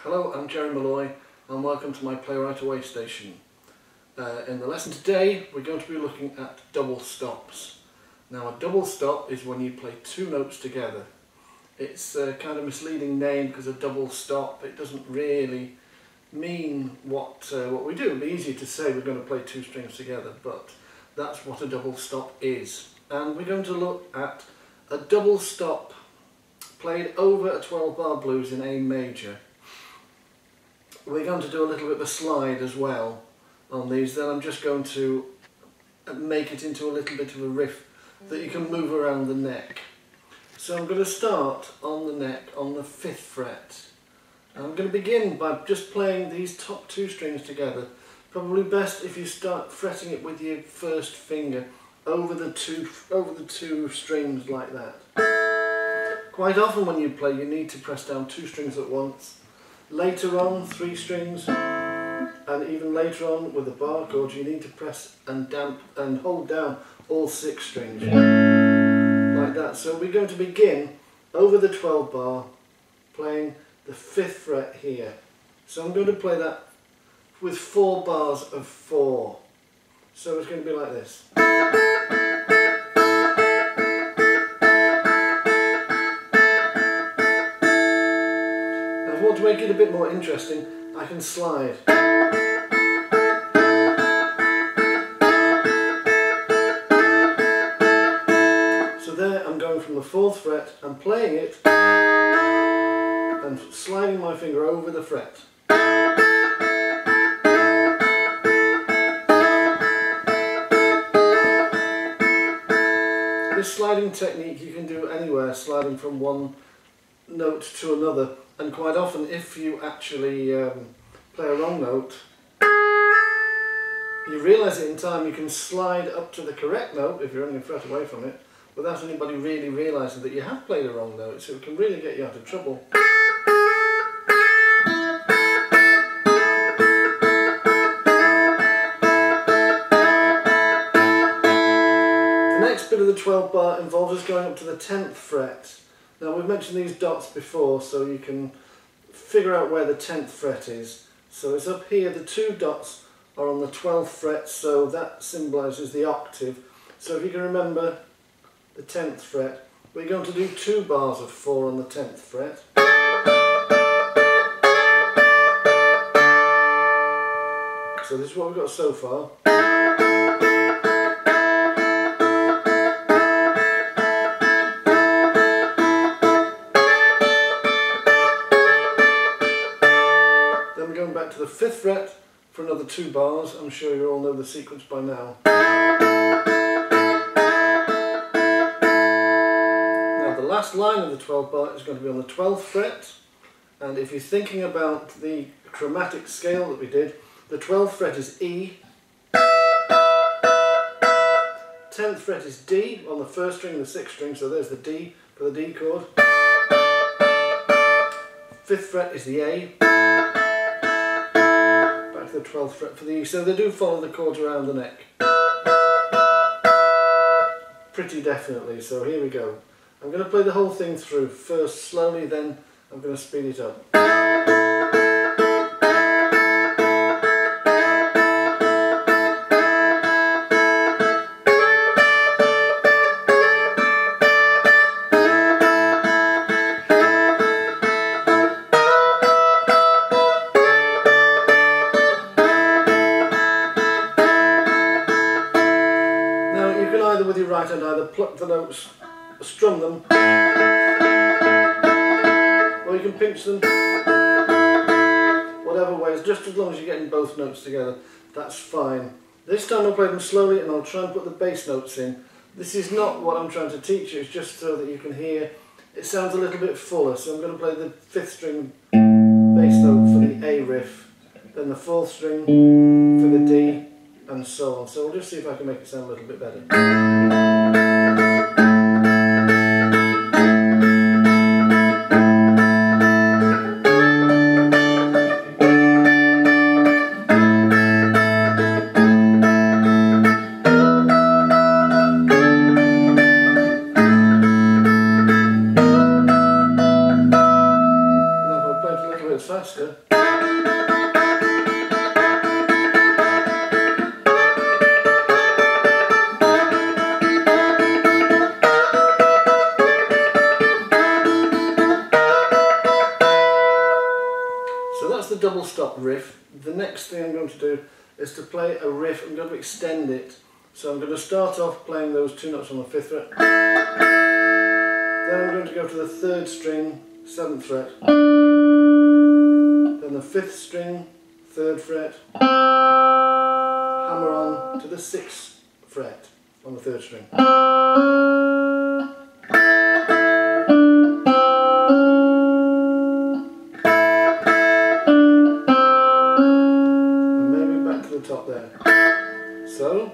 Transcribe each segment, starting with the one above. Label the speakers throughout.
Speaker 1: Hello, I'm Jerry Malloy and welcome to my Play Right Away station. In the lesson today we're going to be looking at double stops. Now a double stop is when you play two notes together. It's a kind of misleading name because a double stop, it doesn't really mean what we do. It would be easier to say we're going to play two strings together, but that's what a double stop is. And we're going to look at a double stop played over a 12-bar blues in A major. We're going to do a little bit of a slide as well on these, then I'm just going to make it into a little bit of a riff that you can move around the neck. So I'm going to start on the neck on the 5th fret. And I'm going to begin by just playing these top two strings together. Probably best if you start fretting it with your first finger over the two strings like that. Quite often when you play you need to press down two strings at once. Later on, 3 strings, and even later on with the bar chords, you need to press and hold down all 6 strings, like that. So we're going to begin over the 12 bar, playing the 5th fret here. So I'm going to play that with 4 bars of 4. So it's going to be like this. To make it a bit more interesting, I can slide. So there I'm going from the 4th fret and playing it and sliding my finger over the fret. This sliding technique you can do anywhere, sliding from one note to another, and quite often if you actually play a wrong note, you realise it in time. You can slide up to the correct note if you're only a fret away from it without anybody really realising that you have played a wrong note, so it can really get you out of trouble. The next bit of the 12 bar involves us going up to the 10th fret. Now we've mentioned these dots before, so you can figure out where the 10th fret is. So it's up here, the 2 dots are on the 12th fret, so that symbolises the octave. So if you can remember the 10th fret, we're going to do 2 bars of 4 on the 10th fret. So this is what we've got so far. Back to the 5th fret for another 2 bars. I'm sure you all know the sequence by now. Now the last line of the 12 bar is going to be on the 12th fret, and if you're thinking about the chromatic scale that we did, the 12th fret is E, 10th fret is D on the 1st string and the 6th string, so there's the D for the D chord. 5th fret is the A, the 12th fret for the E, so they do follow the chords around the neck pretty definitely. So here we go. I'm going to play the whole thing through, first slowly, then I'm going to speed it up. With your right hand either pluck the notes, strum them, or you can pinch them, whatever ways, just as long as you're getting both notes together, that's fine. This time I'll play them slowly and I'll try and put the bass notes in. This is not what I'm trying to teach you, it's just so that you can hear it sounds a little bit fuller. So I'm going to play the 5th string bass note for the A riff, then the 4th string for the D, and so on. So we'll just see if I can make it sound a little bit better. goes faster. So that's the double stop riff. The next thing I'm going to do is to play a riff. I'm going to extend it. So I'm going to start off playing those 2 notes on the 5th fret. Then I'm going to go to the 3rd string, 7th fret. Then the 5th string, 3rd fret. Hammer on to the 6th fret on the 3rd string. And maybe back to the top there. So.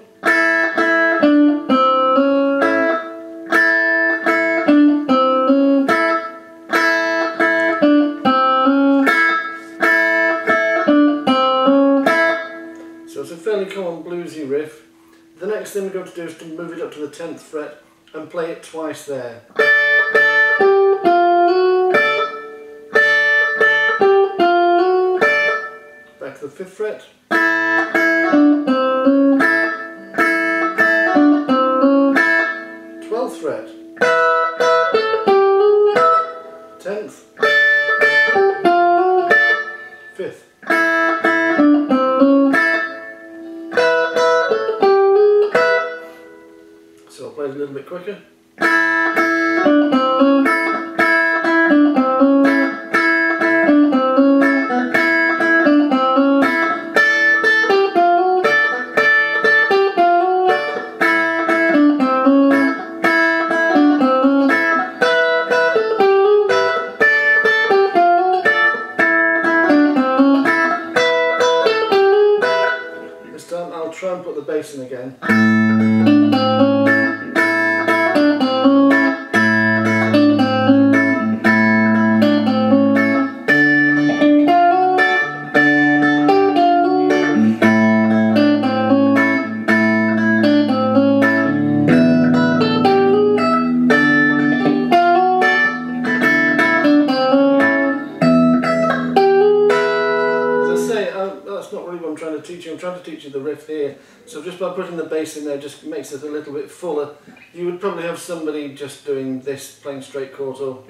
Speaker 1: So it's a fairly common bluesy riff. The next thing we're going to do is to move it up to the 10th fret and play it twice there. Back to the 5th fret. 12th fret. 10th. 5th. So I'll play it a little bit quicker. This time I'll try and put the bass in again. That's not really what I'm trying to teach you. I'm trying to teach you the riff here. So just by putting the bass in there just makes it a little bit fuller. You would probably have somebody just doing this, playing straight chords or...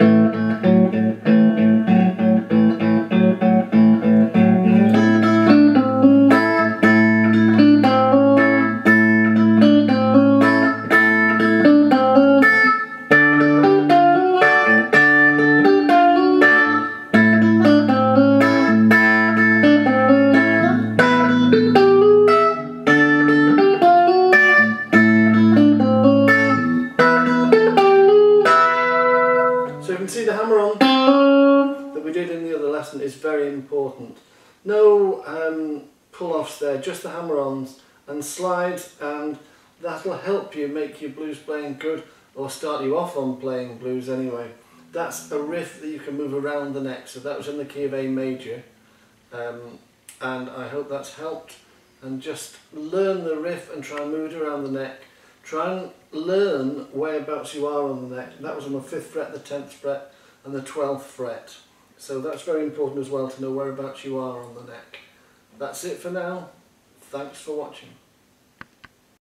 Speaker 1: So you can see the hammer on that we did in the other lesson is very important. No pull-offs there, just the hammer-ons and slides, and that'll help you make your blues playing good, or start you off on playing blues anyway. That's a riff that you can move around the neck, so that was in the key of A major, and I hope that's helped. And just learn the riff and try and move it around the neck. Try and learn whereabouts you are on the neck. That was on the 5th fret, the 10th fret and the 12th fret. So that's very important as well, to know whereabouts you are on the neck. That's it for now. Thanks for watching.